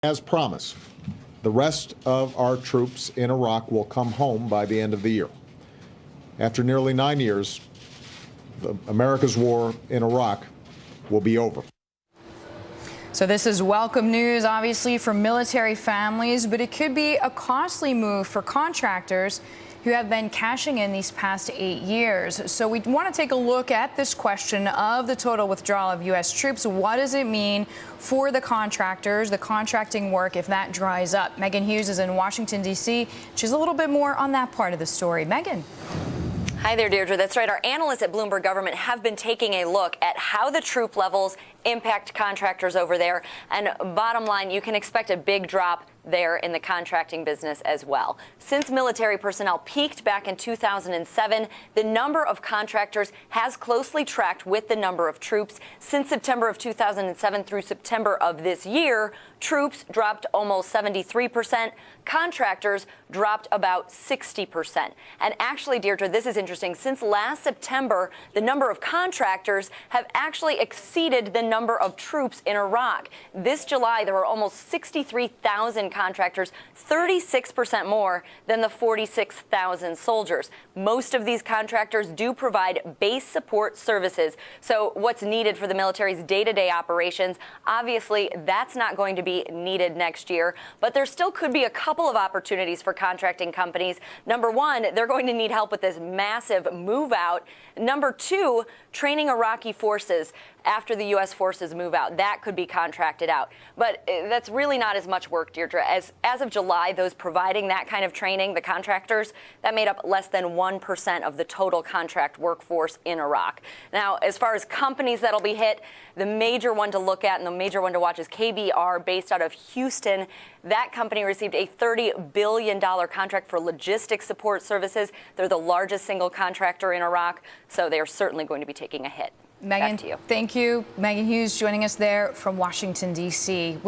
As promised, the rest of our troops in Iraq will come home by the end of the year. After nearly 9 years, America's war in Iraq will be over. So this is welcome news, obviously, for military families, but it could be a costly move for contractors who have been cashing in these past 8 years. So we want to take a look at this question of the total withdrawal of U.S. troops. What does it mean for the contractors, the contracting work, if that dries up? Megan Hughes is in Washington, D.C. She's a little bit more on that part of the story. Megan. Hi there, Deirdre. That's right. Our analysts at Bloomberg Government have been taking a look at how the troop levels impact contractors over there. And bottom line, you can expect a big drop there in the contracting business as well. Since military personnel peaked back in 2007, the number of contractors has closely tracked with the number of troops. Since September of 2007 through September of this year, troops dropped almost 73%. Contractors dropped about 60%. And actually, Deirdre, this is interesting. Since last September, the number of contractors have actually exceeded the number of troops in Iraq. This July, there were almost 63,000 contractors, 36% more than the 46,000 soldiers. Most of these contractors do provide base support services. So what's needed for the military's day-to-day operations, obviously that's not going to be needed next year, but there still could be a couple of opportunities for contracting companies. Number one, they're going to need help with this massive move out. Number two, training Iraqi forces after the U.S. forces move out. That could be contracted out. But that's really not as much work, Deirdre. As of July, those providing that kind of training, the contractors, that made up less than 1% of the total contract workforce in Iraq. Now, as far as companies that'll be hit, the major one to look at and the major one to watch is KBR, based out of Houston. That company received a $30 billion contract for logistics support services. They're the largest single contractor in Iraq, so they are certainly going to be taking a hit. Megan, back to you. Thank you. Megan Hughes joining us there from Washington, D.C.